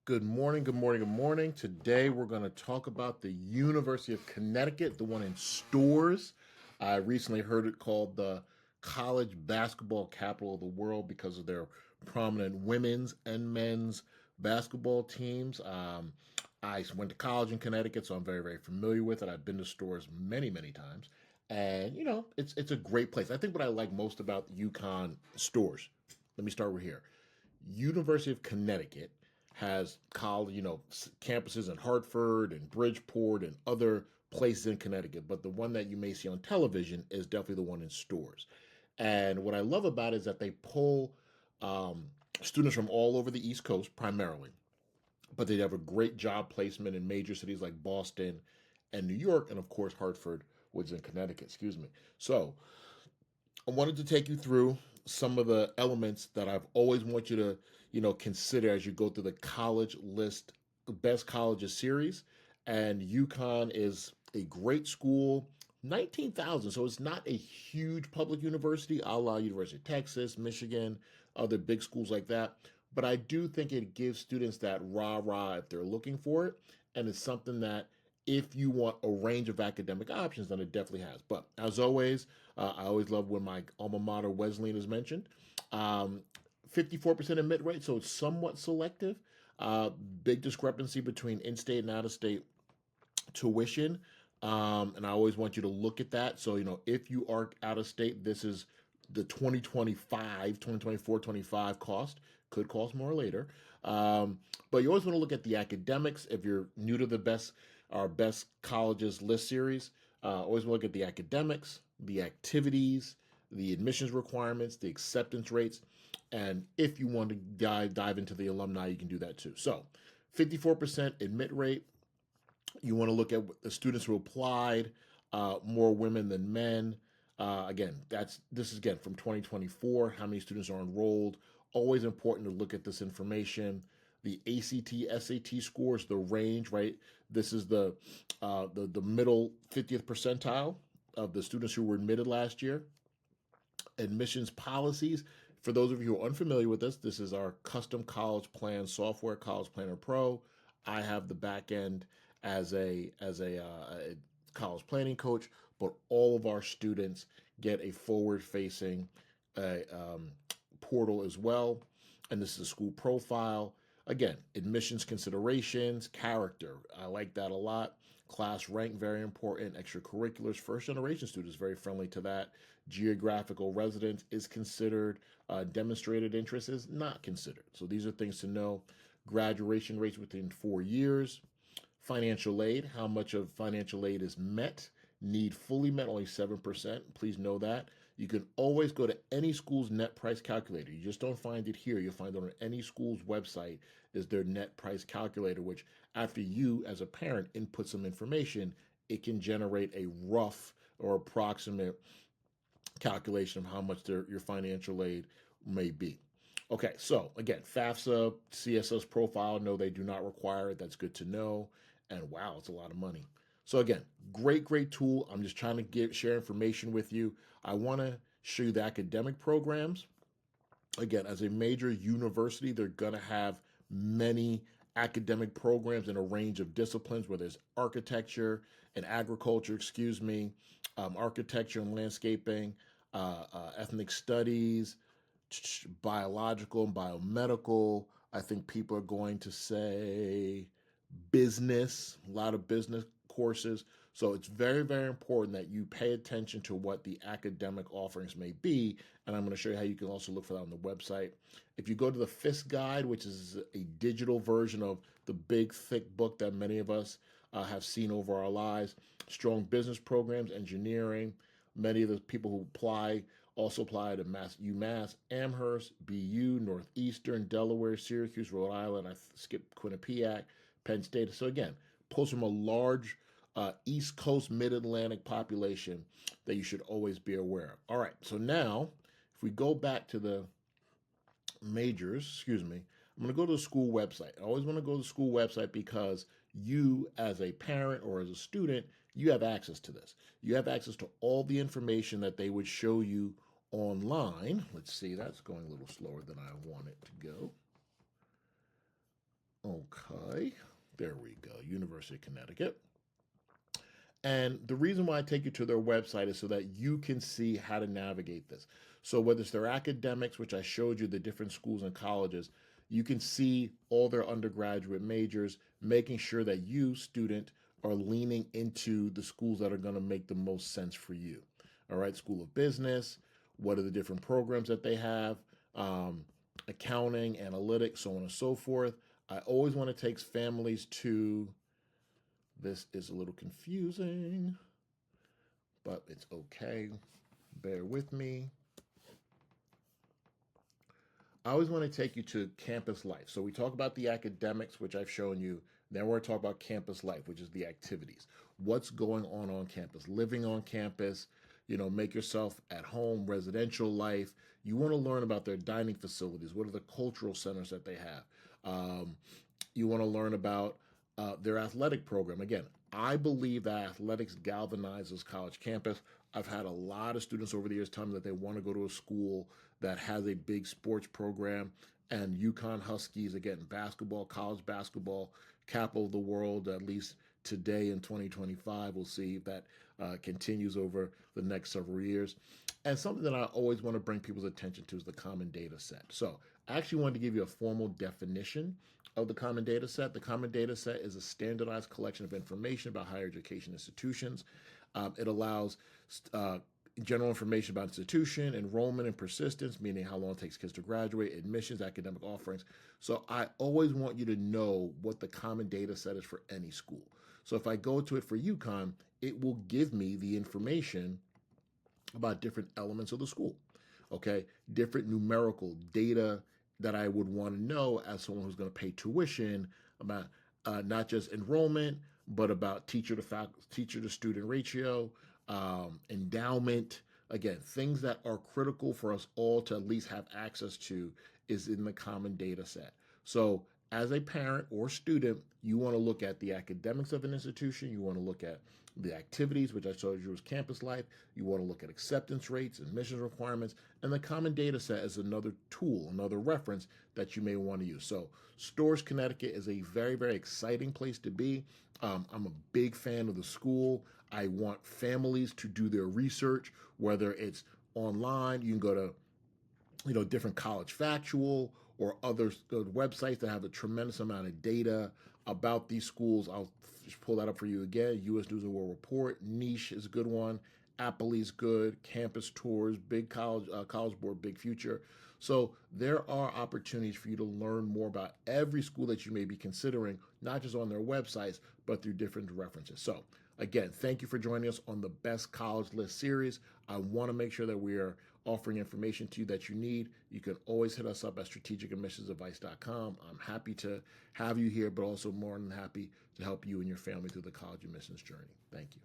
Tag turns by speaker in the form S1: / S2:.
S1: Good morning, good morning, good morning. Today we're going to talk about the University of Connecticut, the one in Stores. I recently heard it called the college basketball capital of the world because of their prominent women's and men's basketball teams. I went to college in Connecticut, so I'm very, very familiar with it. I've been to Stores many, many times. And, it's a great place. I think what I like most about UConn Stores, let me start with here. University of Connecticut has college, campuses in Hartford and Bridgeport and other places in Connecticut, but the one that you may see on television is definitely the one in Stores. And what I love about it is that they pull students from all over the East Coast primarily, but they have a great job placement in major cities like Boston and New York, and of course Hartford, which is in Connecticut. Excuse me. So I wanted to take you through some of the elements that I've always want you to, consider as you go through the college list, best colleges series. And UConn is a great school, 19,000. So it's not a huge public university, a la University of Texas, Michigan, other big schools like that. But I do think it gives students that rah rah if they're looking for it. And it's something that if you want a range of academic options, then it definitely has. But as always, I always love when my alma mater Wesleyan is mentioned. 54% admit rate, so it's somewhat selective. Big discrepancy between in-state and out-of-state tuition. And I always want you to look at that. So, if you are out of state, this is the 2024, 25 cost. Could cost more later. But you always want to look at the academics. If you're new to our best colleges list series, always look at the academics, the activities, the admissions requirements, the acceptance rates. And if you want to dive into the alumni, you can do that too. So 54% admit rate. You want to look at the students who applied, more women than men. Again, this is again from 2024. How many students are enrolled? Always important to look at this information. The ACT, SAT scores, the range, right? This is the middle 50th percentile of the students who were admitted last year. Admissions policies. For those of you who are unfamiliar with this is our custom college plan software, College Planner Pro. I have the back end as a college planning coach, but all of our students get a forward-facing portal as well. And this is a school profile. Again, admissions considerations, character. I like that a lot. Class rank, very important. Extracurriculars, first generation students, very friendly to that. Geographical residence is considered. Demonstrated interest is not considered. So these are things to know. Graduation rates within 4 years. Financial aid, how much of financial aid is met? Need fully met, only 7%. Please know that. You can always go to any school's net price calculator. You just don't find it here. You'll find it on any school's website is their net price calculator, which after you as a parent input some information, it can generate a rough or approximate calculation of how much your financial aid may be. Okay, so again, FAFSA, CSS profile, no, they do not require it. That's good to know. And wow, it's a lot of money. So again, great tool. I'm just trying to share information with you. I want to show you the academic programs. Again, as a major university, they're going to have many academic programs in a range of disciplines, where there's architecture and agriculture, architecture and landscaping, ethnic studies, biological and biomedical. I think people are going to say business, a lot of business courses. So it's very, very important that you pay attention to what the academic offerings may be. And I'm going to show you how you can also look for that on the website. If you go to the FISC guide, which is a digital version of the big, thick book that many of us have seen over our lives, strong business programs, engineering. Many of the people who apply also apply to UMass, Amherst, BU, Northeastern, Delaware, Syracuse, Rhode Island. I skipped Quinnipiac, Penn State. So again, pulls from a large East Coast, Mid-Atlantic population that you should always be aware of. All right, so now if we go back to the majors, I'm going to go to the school website. I always want to go to the school website because you, as a parent or as a student, you have access to this. You have access to all the information that they would show you online. Let's see, that's going a little slower than I want it to go. University of Connecticut. And the reason why I take you to their website is so that you can see how to navigate this. So whether it's their academics, which I showed you the different schools and colleges, you can see all their undergraduate majors, making sure that you, student, are leaning into the schools that are going to make the most sense for you. All right, School of Business, what are the different programs that they have, accounting, analytics, so on and so forth. I always want to take families to, this is a little confusing, but it's okay. Bear with me. I always want to take you to campus life. So we talk about the academics, which I've shown you. Then we're going to talk about campus life, which is the activities. What's going on campus, living on campus, make yourself at home, residential life. You want to learn about their dining facilities. What are the cultural centers that they have? You want to learn about their athletic program. Again, I believe that athletics galvanizes college campus. I've had a lot of students over the years tell me that they want to go to a school that has a big sports program, and UConn Huskies, again, basketball, college basketball, capital of the world, at least today in 2025. We'll see if that continues over the next several years. And something that I always want to bring people's attention to is the common data set. So I actually wanted to give you a formal definition of the common data set. The common data set is a standardized collection of information about higher education institutions. It allows general information about institution, enrollment and persistence, meaning how long it takes kids to graduate, admissions, academic offerings. So I always want you to know what the common data set is for any school. So if I go to it for UConn, it will give me the information about different elements of the school, okay? Different numerical data that I would want to know as someone who's going to pay tuition about not just enrollment, but about teacher to student ratio, endowment. Again, things that are critical for us all to at least have access to is in the common data set. So as a parent or student, you want to look at the academics of an institution. You want to look at the activities, which I showed you was campus life. You want to look at acceptance rates, admissions requirements, and the common data set is another tool, another reference that you may want to use. So Storrs, Connecticut is a very, very exciting place to be. I'm a big fan of the school. I want families to do their research, whether it's online, you can go to different College Factual or other websites that have a tremendous amount of data about these schools. I'll just pull that up for you again. U.S. News and World Report, Niche is a good one. Appley's good. Campus Tours, Big College Board, Big Future. So there are opportunities for you to learn more about every school that you may be considering, not just on their websites, but through different references. So again, thank you for joining us on the Best College List series. I want to make sure that we are offering information to you that you need. You can always hit us up at strategicadmissionsadvice.com. I'm happy to have you here, but also more than happy to help you and your family through the college admissions journey. Thank you.